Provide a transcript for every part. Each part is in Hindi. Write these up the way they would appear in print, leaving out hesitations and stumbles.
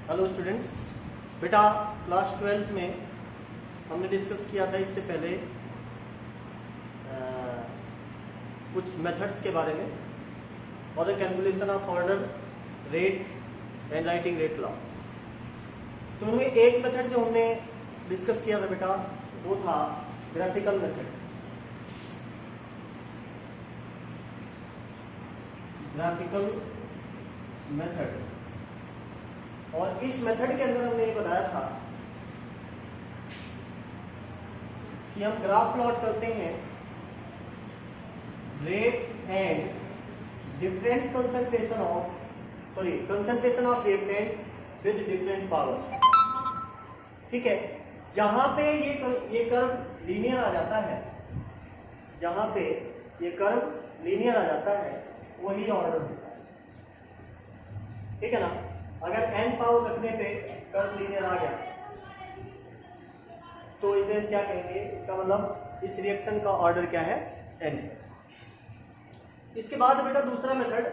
हेलो स्टूडेंट्स, बेटा क्लास 12th में हमने डिस्कस किया था इससे पहले कुछ मेथड्स के बारे में और the calculation of order rate and writing rate law. तो उनमें एक मेथड जो हमने डिस्कस किया था बेटा वो था ग्राफिकल मेथड। ग्राफिकल मेथड, और इस मेथड के अंदर हमने ये बताया था कि हम ग्राफ प्लॉट करते हैं rate and different concentration of reactant with different power. ठीक है, जहां पे ये कर्व लीनियर आ जाता है, जहां पे ये कर्व लीनियर आ जाता है वही ऑर्डर होता है। ठीक है ना, अगर n पावर रखने पे कर्व लीनियर आ गया तो इसे क्या कहेंगे, इसका मतलब इस रिएक्शन का ऑर्डर क्या है, n। इसके बाद बेटा दूसरा मेथड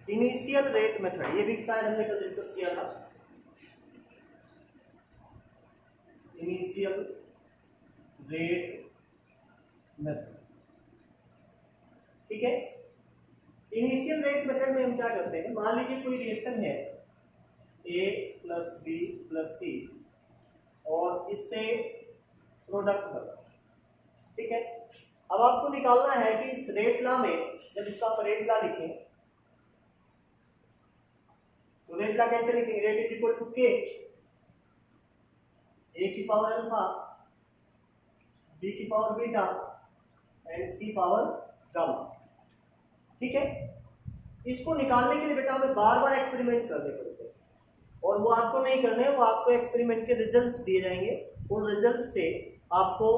इनिशियल रेट मेथड, ये भी शायद हमने कल डिस्कस किया था। इनिशियल रेट मेथड, ठीक है। इनिशियल रेट मेथड में हम क्या करते हैं, मान लीजिए कोई रिएक्शन है A प्लस बी प्लस सी और इससे प्रोडक्ट बना। ठीक है, अब आपको निकालना है कि इस रेट लॉ में जब इसका आप रेट लॉ लिखें तो रेट लॉ कैसे लिखेंगे, रेट इज इक्वल टू के ए की पावर अल्फा बी की power beta and C power gamma. ठीक है, इसको निकालने के लिए बेटा हमें बार बार एक्सपेरिमेंट करने पड़ते हैं, और वो आपको नहीं करने हैं, वो आपको एक्सपेरिमेंट के रिजल्ट्स दिए जाएंगे। उन रिजल्ट से आपको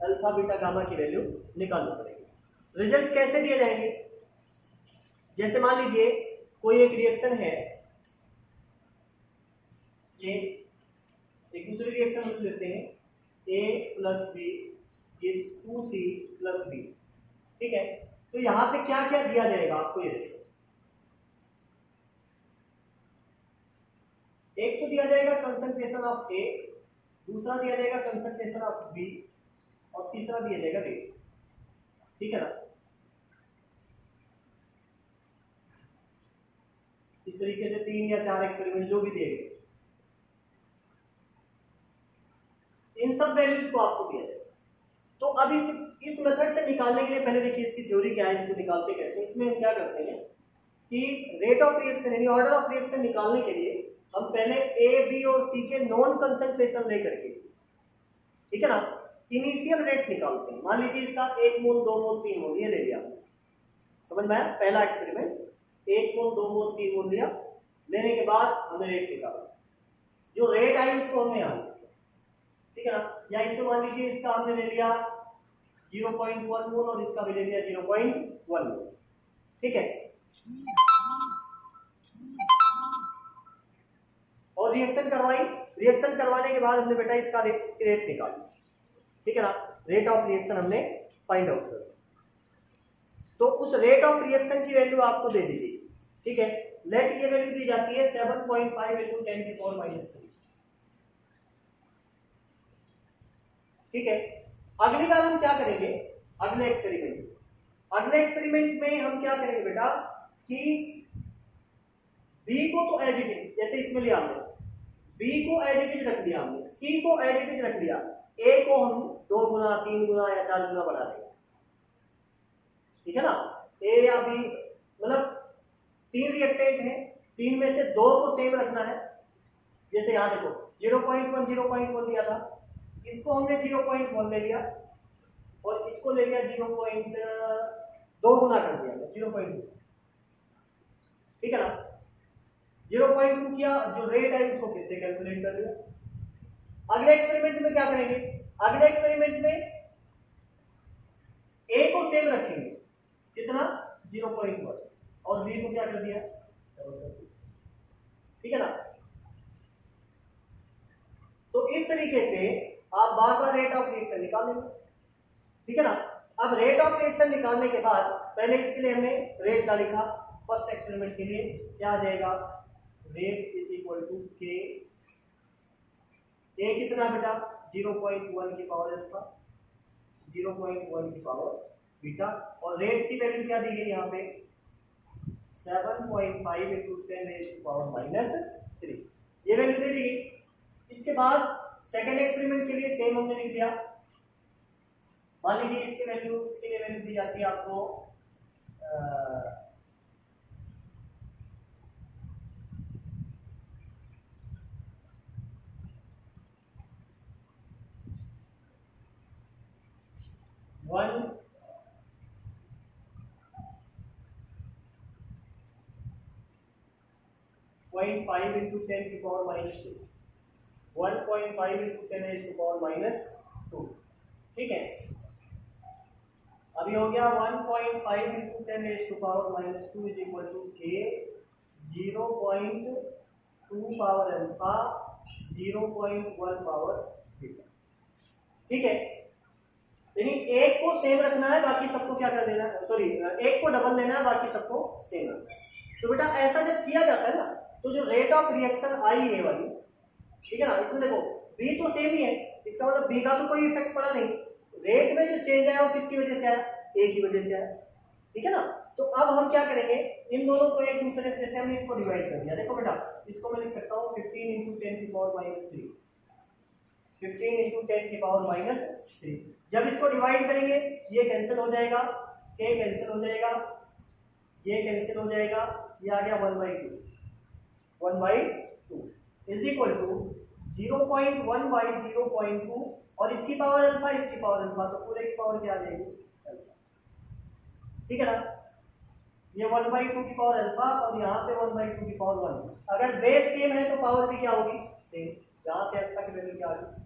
अल्फा बीटा गामा की वैल्यू निकालनी पड़ेगी। रिजल्ट कैसे दिए जाएंगे, जैसे मान लीजिए कोई एक रिएक्शन है, ये एक दूसरी रिएक्शन हम लेते हैं A plus B gives 2C plus B. ठीक है, तो यहां पे क्या क्या दिया जाएगा आपको, ये देखो, एक तो दिया जाएगा कंसंट्रेशन ऑफ A, दूसरा दिया जाएगा कंसंट्रेशन ऑफ B और तीसरा दिया जाएगा रेट। ठीक है ना, इस तरीके से 3 या 4 एक्सपेरिमेंट जो भी दिए गए, इन सब वैल्यूज को आपको दिया जाएगा। तो अब इस मेथड से निकालने के लिए पहले देखिए इसकी थ्योरी क्या है, इसको निकालते कैसे। इसमें हम क्या करते हैं कि रेट ऑफ रिएक्शन यानी ऑर्डर ऑफ रिएक्शन निकालने के लिए हम पहले ए बी और सी के नॉन कंसंट्रेशन लेकर के, ठीक है ना, इनिशियल रेट निकालते हैं। मान लीजिए इसका 1 मोल 2 मोल 3 मोल ये ले लिया, समझ में आया, पहला एक्सपेरिमेंट 1 मोल 2 मोल 3 मोल लिया, लेने के बाद हमने रेट निकाला, जो रेट आई उसको हमने यहाँ, ठीक है ना, या इसमें मान लीजिए इसका हमने ले लिया 0.1 मोल और इसका भी ले लिया 0.1 मोल। ठीक है, और रिएक्शन करवाई, रिएक्शन करवाने के बाद हमने बेटा इसकी रेट निकाली। ठीक है ना, रेट ऑफ रिएक्शन हमने फाइंड आउट कर, तो उस रेट ऑफ रिएक्शन की वैल्यू आपको दे दी गई। ठीक है, लेट ये वैल्यू दी जाती है 7.5 × 10⁻³ ठीक है। अगली बार हम क्या करेंगे, अगले एक्सपेरिमेंट में हम क्या करेंगे बेटा कि बी को तो एज इट इज, जैसे इसमें लिया हमने बी को एज इट इज रख लिया, हमने सी को एज इट इज रख लिया, ए को हम 2 गुना 3 गुना या 4 गुना बढ़ा देंगे। ठीक है ना, ए या बी मतलब 3 रिएक्टेंट है, 3 में से 2 को सेम रखना है। जैसे यहां देखो 0.1 लिया था, इसको हमने 0.1 ले लिया और इसको ले लिया 0.2 गुना कर दिया 0.2। ठीक है ना, 0.2 किया, जो रेट है उसको कैसे कैलकुलेट कर लिया। अगले एक्सपेरिमेंट में क्या करेंगे, अगले एक्सपेरिमेंट में ए को सेम रखेंगे, कितना 0.1, और बी को क्या कर दिया, ठीक है ना। तो इस तरीके से आप बार बार रेट ऑफ रिएक्शन निकाल लेंगे। ठीक है ना, अब रेट ऑफ रिएक्शन निकालने के बाद पहले इसके लिए हमने रेट का लिखा, फर्स्ट एक्सपेरिमेंट के लिए क्या आ जाएगा, रेट इज इक्वल टू के, ए कितना बेटा 0.1 की पावर अल्फा, 0.1 की पावर बीटा, और रेट की वैल्यू क्या दी गई यहाँ पे 7.5 इंटू 10⁻⁻3, ये वैल्यू दे दी। इसके बाद सेकंड एक्सपेरिमेंट के लिए सेम हमने लिख लिया। मान लीजिए इसके लिए वैल्यू दी जाती है आपको 1.5 इंटू 10 की पावर -2, 1.5 इंटू 10 की पावर -2, ठीक है। अभी हो गया 1.5 इंटू 10 की पावर -2 इज इक्वल टू के 0.2 पावर अल्फा 0.1 पावर बीटा, ठीक है। यानी एक को सेम रखना है, बाकी सबको क्या कर देना है, सॉरी एक को डबल लेना है, बाकी सबको सेम रखना है। तो बेटा ऐसा जब किया जाता है ना, तो जो रेट ऑफ रिएक्शन आई है वाली, ठीक है ना, इसमें देखो बी तो सेम ही है, इसका मतलब बी का तो कोई इफेक्ट पड़ा नहीं, रेट में जो चेंज आया वो किसकी वजह से आया, ए की वजह से आया, ठीक है ना। तो अब हम क्या करेंगे, इन दोनों को एक दूसरे से, जैसे हमने इसको डिवाइड कर दिया, देखो बेटा इसको मैं लिख सकता हूँ 15 इंटू 10 की पावर -3, 15 इंटू 10 की पावर -3। जब इसको डिवाइड करेंगे ये कैंसिल हो जाएगा, के कैंसिल हो जाएगा, ये कैंसिल हो जाएगा, ये आ गया 1/2 इज इक्वल टू 0.1 बाई 0.2, और इसकी पावर अल्फा, इसकी पावर अल्फा, तो पूरे की पावर क्या आ जाएगी अल्फा, ठीक है ना। ये 1/2 की पावर अल्फा और यहाँ पे 1/2 की पावर 1। अगर बेस सेम है तो पावर भी क्या होगी सेम, यहाँ से अल्फा की वैल्यू क्या आ गई।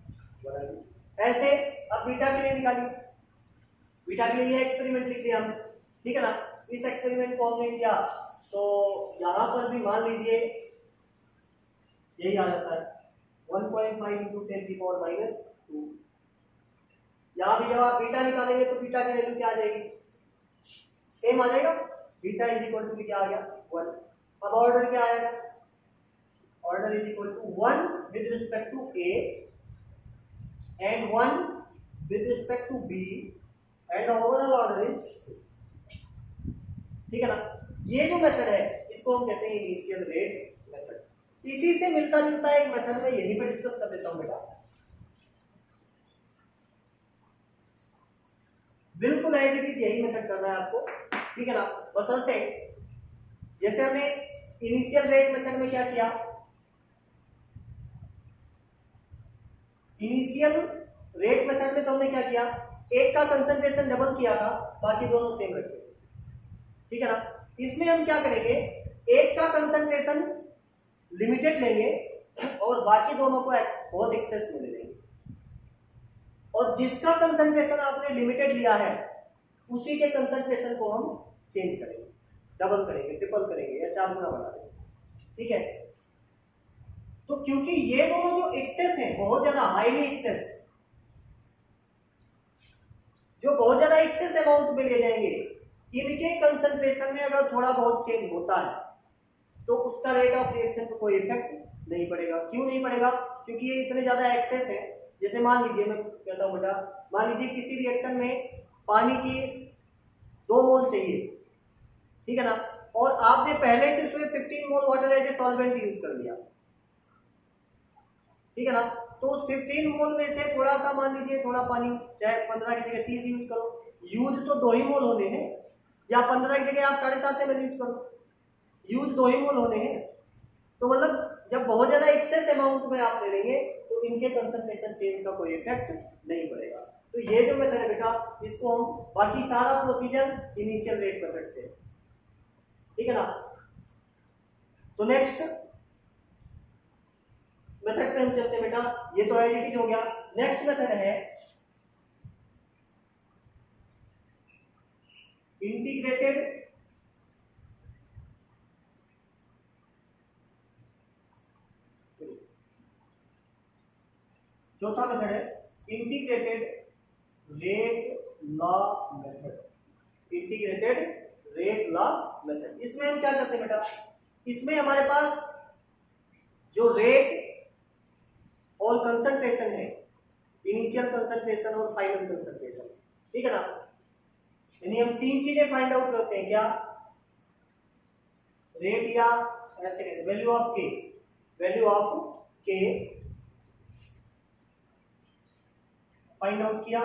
ऐसे अब बीटा के लिए निकालिए, बीटा के लिए ये एक्सपेरिमेंट लिख लिया हम, ठीक है ना। इस एक्सपेरिमेंट को हमने किया तो यहाँ पर भी मान लीजिए यही आ जाता है 1.5 इंटू 10 की पावर -2। यहाँ भी जब आप बीटा निकालेंगे तो बीटा की वैल्यू क्या आ जाएगी, सेम आ जाएगा, बीटा इज इक्वल टू क्या आ गया 1। अब ऑर्डर क्या आएगा, order is equal to 1 with respect to A and 1 with respect to B and overall order is 2, ठीक है ना। ये जो मेथड है इसको हम कहते हैं इनिशियल रेट मेथड। इसी से मिलता जुलता एक मेथड में यहीं पे डिस्कस कर देता हूं बेटा, बिल्कुल एज इट इज यही मेथड करना है आपको, ठीक है ना। बशर्ते जैसे हमने इनिशियल रेट मेथड में क्या किया, इनिशियल रेट मेथड में तो हमने क्या किया, एक का कंसंट्रेशन डबल किया था, बाकी दोनों सेम रखे, ठीक है ना। इसमें हम क्या करेंगे, एक का कंसंट्रेशन लिमिटेड लेंगे और बाकी दोनों को बहुत एक्सेस में ले लेंगे, और जिसका कंसंट्रेशन आपने लिमिटेड लिया है उसी के कंसंट्रेशन को हम चेंज करेंगे, डबल करेंगे, ट्रिपल करेंगे या 4 गुना बढ़ा देंगे, ठीक है। तो क्योंकि ये दोनों जो एक्सेस है बहुत ज्यादा हाईली एक्सेस, जो बहुत ज्यादा एक्सेस अमाउंट में ले जाएंगे, इनके कंसंट्रेशन में अगर थोड़ा बहुत चेंज होता है तो उसका रेट ऑफ रिएक्शन पर कोई इफेक्ट नहीं पड़ेगा। क्यों नहीं पड़ेगा, क्योंकि ये इतने ज्यादा एक्सेस है। जैसे मान लीजिए, मैं कहता हूं बेटा, मान लीजिए किसी रिएक्शन में पानी की 2 मोल चाहिए, ठीक है ना, और आपने पहले से उसमें 15 mole water as a solvent use कर लिया, ठीक है ना। तो उस 15 मोल में से थोड़ा सा मान लीजिए, थोड़ा पानी, चाहे 15 की जगह 30 यूज करो, यूज तो 2 ही मोल होने हैं, या 15 की जगह आप 7.5 ml यूज करो, यूज 2 ही मोल होने हैं। तो मतलब जब बहुत ज्यादा एक्सेस अमाउंट में आप ले लेंगे तो इनके कंसंट्रेशन चेंज का कोई इफेक्ट नहीं पड़ेगा। तो ये जो मेथड है बेटा, इसको हम, बाकी सारा प्रोसीजर इनिशियल रेट मेथड से, ठीक है ना। तो नेक्स्ट मेथड पे हम चलते हैं बेटा, ये तो एज इट इज हो गया। नेक्स्ट मेथड है इंटीग्रेटेड चौथा मेथड है integrated rate law method, integrated rate law method. इसमें हम क्या करते हैं बेटा, इसमें हमारे पास जो रेट और कंसंट्रेशन है, इनिशियल कंसंट्रेशन और फाइनल कंसंट्रेशन, ठीक है ना, यानी हम तीन चीजें फाइंड आउट करते हैं। क्या? रेट या ऐसे वैल्यू ऑफ के, वैल्यू ऑफ के फाइंड आउट किया।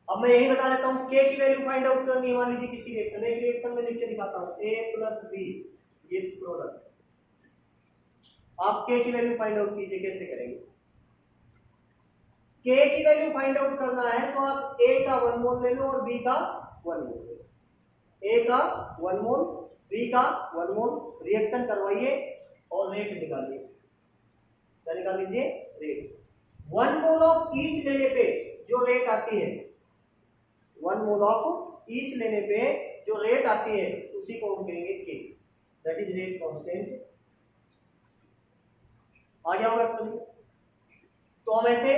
अब मैं यही बता देता हूं, के की वैल्यू फाइंड आउट करनी है। मान लीजिए किसी रिएक्शन, एक रिएक्शन में लिख के दिखाता हूं, A plus B gives product. आप के की वैल्यू फाइंड आउट कीजिए, कैसे करेंगे? के की वैल्यू फाइंड आउट करना है तो आप A का 1 मोल ले लो और B का 1 मोल ले लो। A का 1 मोल, B का 1 मोल, रिएक्शन करवाइए और रेट निकालिए। क्या निकाल लीजिए? रेट। 1 मोल ऑफ ईच लेने पे जो रेट आती है, 1 मोल ऑफ ईच लेने पे जो रेट आती है उसी को हम कहेंगे के, दैट इज रेट कांस्टेंट। आ गया होगा समझ? तो हम ऐसे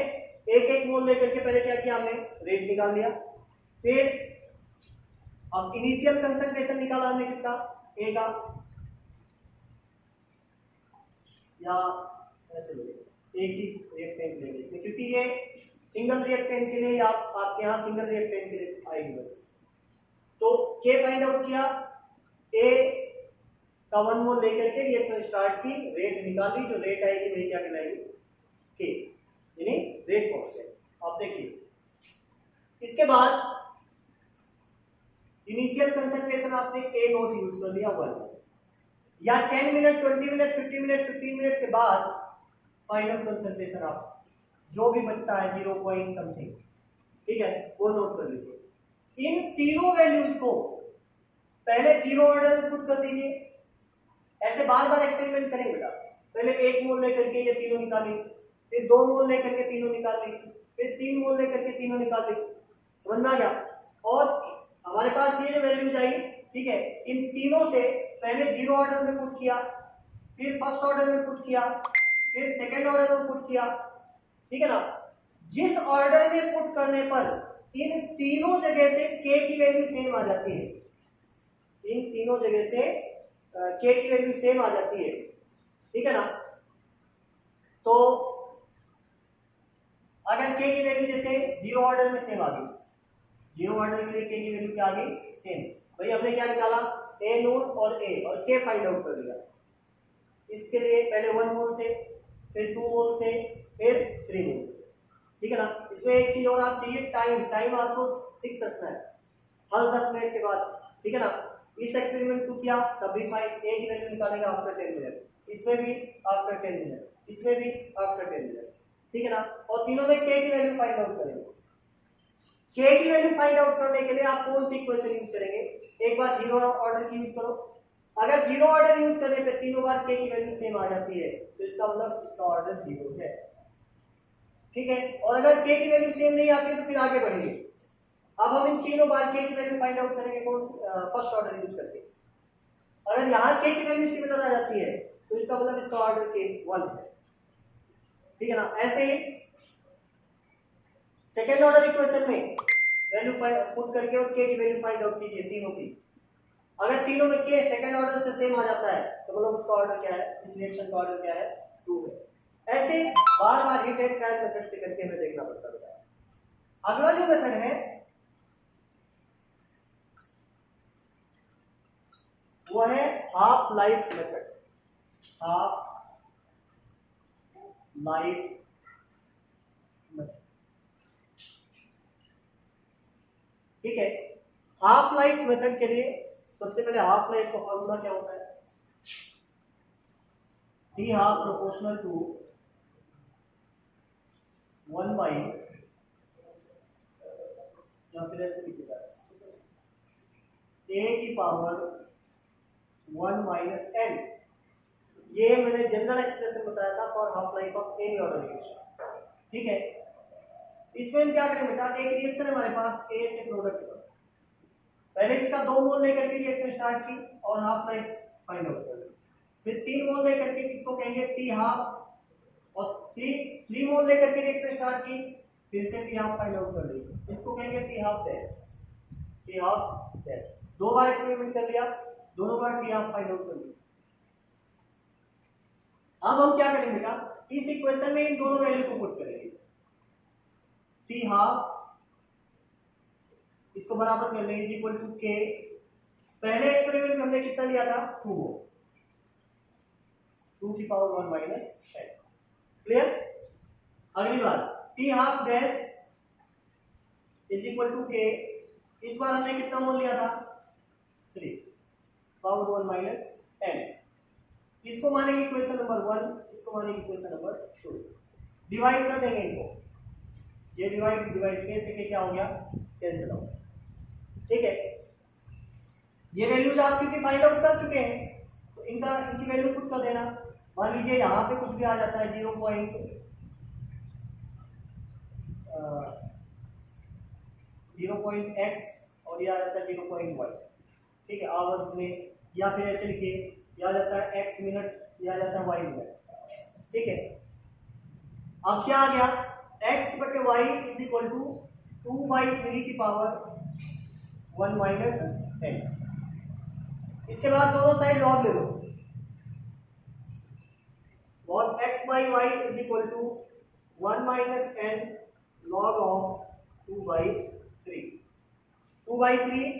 एक एक मोल लेकर के पहले क्या किया, हमने रेट निकाल लिया। फिर अब इनिशियल कंसंट्रेशन निकाला हमने किसका? ए का, या ऐसे एक ही रिएक्टेंट लेंगे इसमें, क्योंकि ये सिंगल रिएक्टेंट के लिए आपके यहाँ सिंगल रिएक्टेंट के लिए आएगी बस। तो के फाइंड आउट किया, ए का 1 मोल लेकर के रिएक्शन स्टार्ट की, रेट निकाली, जो रेट आएगी वही क्या कहलाएगी? के, यानी रेट कांस्टेंट। आप देखिए, इसके बाद इनिशियल कंसंट्रेशन आपने ए नोट यूज कर लिया 1, या 10 मिनट, 20 मिनट, 50 मिनट, 15 मिनट के बाद फाइनल कंसंट्रेशन आप जो भी बचता है 0 पॉइंट समथिंग, ठीक है, वो नोट कर लीजिए। इन तीनों वैल्यूज को पहले जीरो ऑर्डर में पुट कर दीजिए। ऐसे बार बार एक्सपेरिमेंट करेंगे बेटा। पहले 1 मोल लेकर के ये तीनों निकाली, फिर 2 मोल लेकर के तीनों निकाल ली, फिर 3 मोल लेकर के तीनों निकाल ली। समझ में आ गया? और हमारे पास ये जो वैल्यूज आई, ठीक है, इन तीनों से पहले जीरो ऑर्डर में पुट किया, फिर फर्स्ट ऑर्डर में पुट किया, फिर सेकंड ऑर्डर में पुट किया, ठीक है ना। जिस ऑर्डर में पुट करने पर इन तीनों जगह से के की वैल्यू सेम आ जाती है, इन तीनों जगह से के की वैल्यू सेम आ जाती है, ठीक है ना। तो अगर के की वैल्यू जैसे जीरो ऑर्डर में सेम आ गई, जीरो ऑर्डर के लिए के की वैल्यू क्या आ गई? सेम। भाई हमने क्या निकाला? ए नोट और ए, और के फाइंड आउट कर लिया। इसके लिए पहले 1 मोल से, फिर 2 मोल से, फिर 3 मोल से, ठीक है ना। इसमें एक चीज और आप चाहिए, टाइम। टाइम आपको फिक्स रखना है, हर 10 मिनट के बाद, ठीक है ना। इस एक्सपेरिमेंट को किया तब भी फाइंड ए की वैल्यू निकालेगा आफ्टर 10 मिनट, इसमें भी आफ्टर 10 मिनट, इसमें भी आफ्टर 10 मिनट, ठीक है ना। और तीनों में के की वैल्यू फाइंड आउट करेंगे। के की वैल्यू फाइंड आउट करने के लिए आप कौन सी इक्वेशन यूज करेंगे? एक बार जीरो ऑर्डर की यूज करो। अगर जीरो ऑर्डर यूज करने पे तीनों बार के की वैल्यू सेम आ जाती है तो इसका मतलब इसका ऑर्डर जीरो है, ठीक है। और अगर के की वैल्यू सेम नहीं आती तो फिर आगे बढ़ेंगे। अब हम इन तीनों बार के की वैल्यू फाइंड आउट करेंगे कौन सी? फर्स्ट ऑर्डर यूज करके। अगर यहाँ के की वैल्यू सिमिलर आ जाती है तो इसका मतलब इसका ऑर्डर के 1 है, ठीक है ना। ऐसे ही सेकेंड ऑर्डर इक्वेशन में वैल्यू पुट करके और के की वैल्यू फाइंड आउट कीजिए तीनों की। अगर तीनों में के सेकंड ऑर्डर से सेम आ जाता है तो मतलब उसका ऑर्डर क्या है? इस रिएक्शन का ऑर्डर क्या है? 2 है। ऐसे बार बार हिट एंड ट्रायल मेथड से करके हमें देखना पड़ता है। अगला जो मेथड है वो है half life method. Half life method, ठीक है। हाफ लाइफ मेथड के लिए सबसे पहले हाफ लाइफ का फॉर्मूला क्या होता है? T half proportional to 1 by, या फिर ऐसे लिखा है a की पावर 1 माइनस n। ये मैंने जनरल एक्सप्रेशन बताया था for half life of any order reaction, ठीक है। इसमें हम क्या करें बेटा? एक रिएक्शन है हमारे पास, ए से प्रोडक्ट का, पहले इसका 2 मोल लेकर के रिएक्शन स्टार्ट की और हाफ लाइफ फाइंड आउट कर ली। फिर 3 मोल लेकर के इसको कहेंगे टी हाफ, और 3 मोल लेकर के रिएक्शन स्टार्ट की, फिर से टी हाफ फाइंड आउट कर ली, इसको कहेंगे T half dash, T half dash. 2 बार एक्सपेरिमेंट कर लिया, दोनों बार टी हाफ फाइंड आउट कर लिया। अब हम क्या करेंगे बेटा, इस इक्वेशन में इन दोनों वैल्यू को पुट करेंगे। टी हाफ इसको बराबर कर लेंगे इक्वल टू के, पहले एक्सपेरिमेंट में हमने कितना लिया था 2 की पावर 1 माइनस 10। क्लियर। अगली बार T half dash is equal to K, इस बार हमने कितना मोल लिया था 3 पावर 1 माइनस 10। इसको मानेंगे इक्वेशन नंबर 1, इसको मानेंगे इक्वेशन नंबर 2। डिवाइड कर देंगे इनको, ये डिवाइड के से के क्या हो गया, कैंसिल हो गया। ठीक है, ये वैल्यूज आप क्योंकि फाइंड आउट कर चुके हैं तो इनकी वैल्यू पुट कर देना। मान लीजिए यहाँ पे कुछ भी आ जाता है 0.x और ये आ जाता है 0.y। ठीक है, आवर्स में, या फिर ऐसे लिखिए, ये आ जाता है x मिनट, ये आ जाता है y मिनट। ठीक है, अब क्या आ गया, x बटे y इज इक्वल टू 2/3 की पावर 1 माइनस 10। इसके बाद दोनों साइड लॉग ले लो, log x by y is equal to 1 minus n log of 2/3। 2/3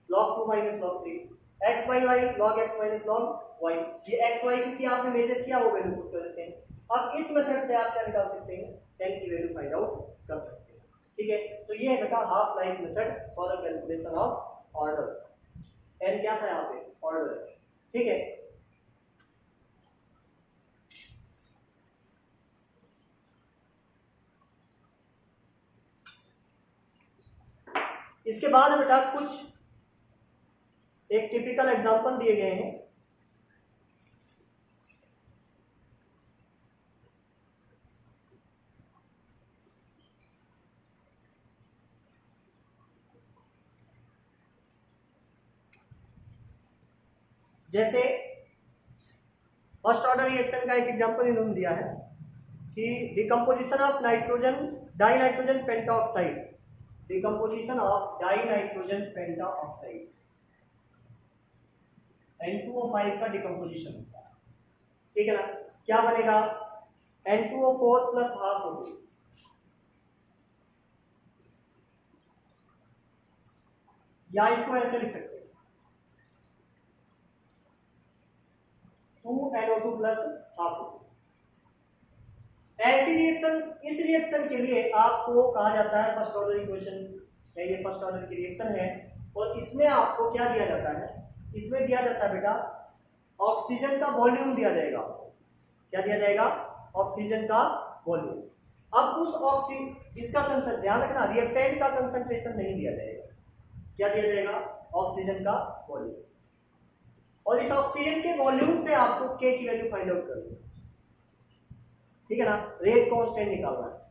log 2 minus log 3, x by y log x minus log y। ये x y क्योंकि आपने मेजर किया वो वैल्यू पुट कर देते हैं। अब इस मेथड से आप क्या निकाल सकते हैं, n की वैल्यू फाइंड आउट कर सकते हैं। ठीक है, तो ये है बेटा half life method for calculation of order. n क्या था यहाँ पे, ऑर्डर। ठीक है, इसके बाद बेटा कुछ एक टिपिकल एग्जांपल दिए गए हैं। जैसे फर्स्ट ऑर्डर रिएक्शन का एक एग्जांपल इन्होंने दिया है कि decomposition of nitrogen dinitrogen pentoxide, decomposition of dinitrogen pentoxide N2O5 का डिकम्पोजिशन होता है। ठीक है ना, क्या बनेगा, N2O4 प्लस हाफ O2, या इसको ऐसे लिख सकते हैं 2NO2 प्लस हाफ O2। ऐसी रिएक्शन, इस रिएक्शन के लिए आपको कहा जाता है फर्स्ट ऑर्डर इक्वेशन है, ये फर्स्ट ऑर्डर की रिएक्शन है और इसमें आपको क्या दिया जाता है, इसमें दिया जाता है बेटा ऑक्सीजन का वॉल्यूम दिया जाएगा। क्या दिया जाएगा, ऑक्सीजन का वॉल्यूम। अब उस इसका कंसंट्रेशन ध्यान रखना, रिएक्टेंट का कंसंट्रेशन नहीं दिया जाएगा, क्या दिया जाएगा, ऑक्सीजन का वॉल्यूम। और इस ऑक्सीजन के वॉल्यूम से आपको के की वैल्यू फाइंड आउट करनी है। ठीक है ना, रेट कांस्टेंट निकालना है।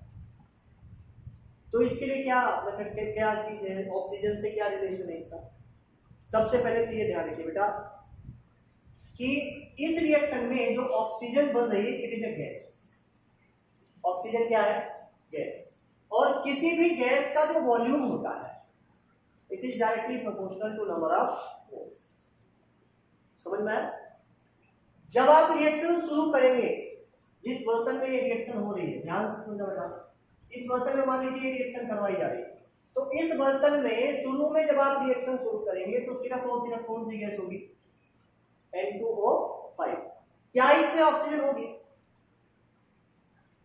तो इसके लिए क्या मेथड, क्या चीज है, ऑक्सीजन से क्या रिलेशन है इसका। सबसे पहले तो ये ध्यान रखिए बेटा कि इस रिएक्शन में जो ऑक्सीजन बन रही है it is a gas. Oxygen क्या है, गैस। और किसी भी गैस का जो वॉल्यूम होता है it is directly proportional to number of moles. समझ में आया। जब आप रिएक्शन शुरू करेंगे, जिस बर्तन में ये रिएक्शन हो रही है, ध्यान से समझो बेटा, इस बर्तन में मान लीजिए रिएक्शन करवाई जा रही है, तो इस बर्तन में शुरू में जब आप रिएक्शन शुरू करेंगे तो सिर्फ और सिर्फ कौन सी गैस होगी, N2O5। क्या इसमें ऑक्सीजन होगी,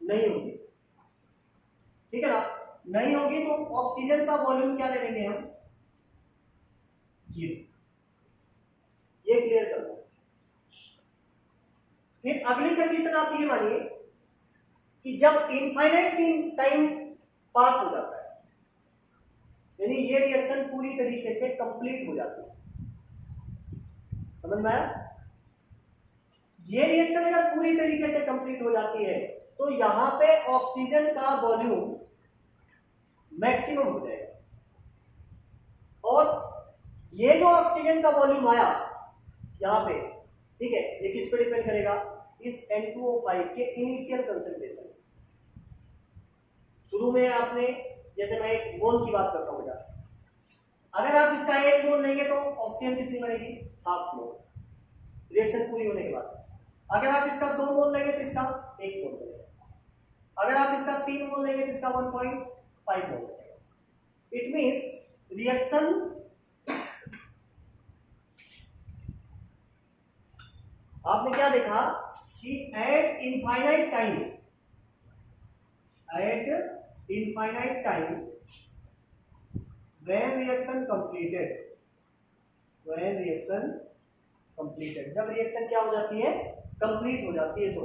नहीं होगी। ठीक है ना, नहीं होगी तो ऑक्सीजन का वॉल्यूम क्या ले लेंगे हम, ये क्लियर कर दो। फिर अगली कंडीशन आप ये मानिए कि जब इनफाइनाइट टाइम पास हो जाता है, यानी ये रिएक्शन पूरी तरीके से कंप्लीट हो जाती है। समझ में आया। ये रिएक्शन अगर पूरी तरीके से कंप्लीट हो जाती है तो यहां पे ऑक्सीजन का वॉल्यूम मैक्सिमम हो जाएगा और ये जो ऑक्सीजन का वॉल्यूम आया यहां पे, ठीक है, ये किस पे डिपेंड करेगा, इस N2O5 के इनिशियल कंसंट्रेशन। शुरू में आपने, जैसे मैं एक मोल की बात करता हूं, अगर आप मोल लेंगे तो ऑक्सीजन कितनी बनेगी, हाफ मोल रिएक्शन पूरी होने के बाद। अगर आप इसका 2 मोल लेंगे तो इसका 1 मोल बनेगा, अगर आप इसका 3 मोल लेंगे तो इसका 1.5 मोल बनेगा। इट मींस रिएक्शन आपने क्या देखा कि eight infinite time when reaction completed, जब रिएक्शन क्या हो जाती है, कंप्लीट हो जाती है, तो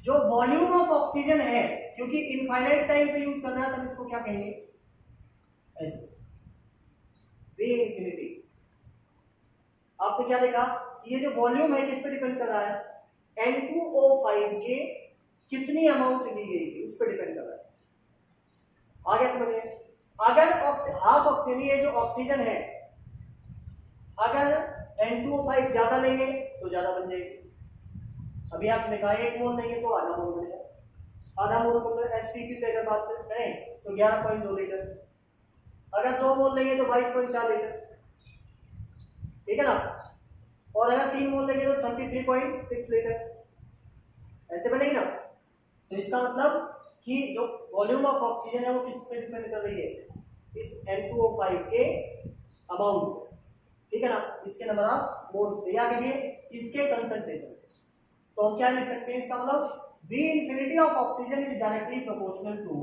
जो वॉल्यूम ऑफ ऑक्सीजन है, क्योंकि इनफाइनाइट टाइम पे यूज करना है, तब इसको क्या कहेंगे, ऐसे वी इंफिनिटी। आपने क्या देखा, ये जो वॉल्यूम है किस पे डिपेंड कर रहा है, N2O5 के कितनी अमाउंट ली गई थी उस पर डिपेंड कर रहा है। आगे समझ में, अगर हाफ ऑक्सीजन, ये जो ऑक्सीजन है, अगर N2O5 ज्यादा लेंगे तो ज्यादा बन जाएगी। अभी आपने कहा 1 मोल लेंगे तो आधा मोल बनेगा, आधा मोल को एसटीपी पे अगर बात करें तो 11.2 लीटर, अगर 2 मोल लेंगे तो 22.4 लीटर, ठीक है ना, और अगर 3 मोल लेंगे तो 33.6 लीटर, ऐसे बनेगी ना। तो इसका मतलब कि जो वॉल्यूम ऑफ ऑक्सीजन है वो किस पे डिपेंड कर रही है, इस N2O5 के अमाउंट, ठीक है ना, इसके नंबर ऑफ मोल, या कहिए इसके कंसंट्रेशन। तो हम क्या लिख सकते हैं, इसका मतलब V infinity of oxygen is directly proportional to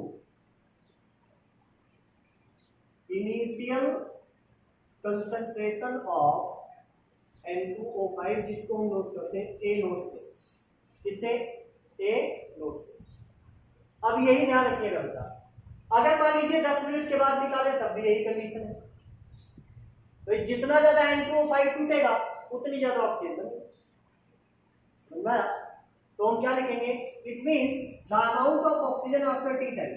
initial concentration of N2O5, जिसको हम नोट करते हैं A नोट से, किससे, A नोट से। अब यही ध्यान रखिएगा बेटा, अगर मान लीजिए 10 मिनट के बाद निकाले तब भी यही कंडीशन है, तो जितना ज्यादा N2O5 टूटेगा उतनी ज्यादा ऑक्सीजन बनेगी, समझ आया। तो हम क्या लिखेंगे, it means the amount of oxygen after T time,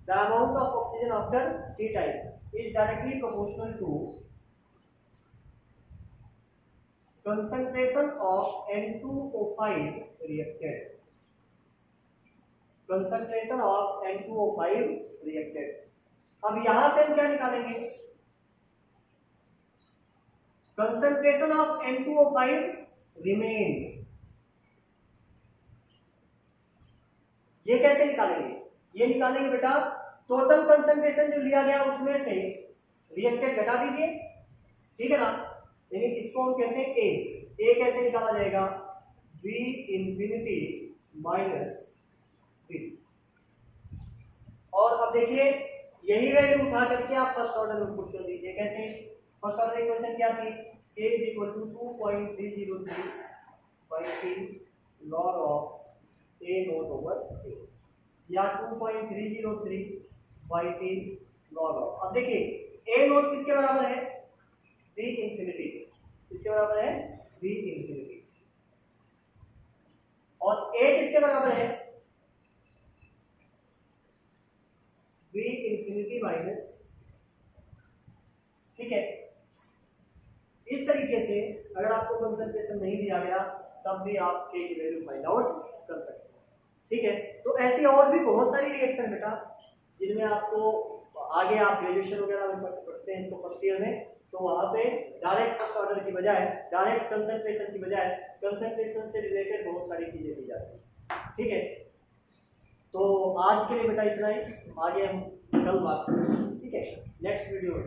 the amount of oxygen after T time is directly proportional to concentration of N2O5 reacted, concentration of N2O5 reacted। अब यहां से हम क्या निकालेंगे, concentration of N2O5 remained, ये कैसे निकालेंगे, ये निकालेंगे बेटा टोटल कंसंट्रेशन जो लिया गया उसमें से रिएक्टेड घटा दीजिए, ठीक है ना, यानी इसको हम कहते हैं ए कैसे निकाला जाएगा, V इंफिनिटी माइनस V। और अब देखिए यही वैल्यू उठा करके आप फर्स्ट ऑर्डर में पुट कर दीजिए, कैसे, फर्स्ट ऑर्डर इक्वेशन क्या थी, A is equal to 2.303 by T log of A naught over A, या 2.303 बाई T लॉग ऑफ। अब देखिए A नोट किसके बराबर है, V इंफिनिटी, किसके बराबर है, V इंफिनिटी, और A किसके बराबर है, V इंफिनिटी माइनस, ठीक है। इस तरीके से अगर आपको कंसंट्रेशन नहीं दिया गया तब भी आप K की वैल्यू फाइंड आउट कर सकते हैं, ठीक है। तो ऐसी और भी बहुत सारी रिएक्शन बेटा जिनमें आपको आगे आप ग्रेजुएशन वगैरह में पढ़ते हैं इसको फर्स्ट ईयर में, तो वहां पे डायरेक्ट फर्स्ट ऑर्डर की बजाय, डायरेक्ट कंसंट्रेशन की बजाय कंसंट्रेशन से रिलेटेड बहुत सारी चीजें दी जाती हैं, ठीक है। तो आज के लिए बेटा इतना ही, आगे हम कल बात करेंगे, ठीक है, नेक्स्ट वीडियो में।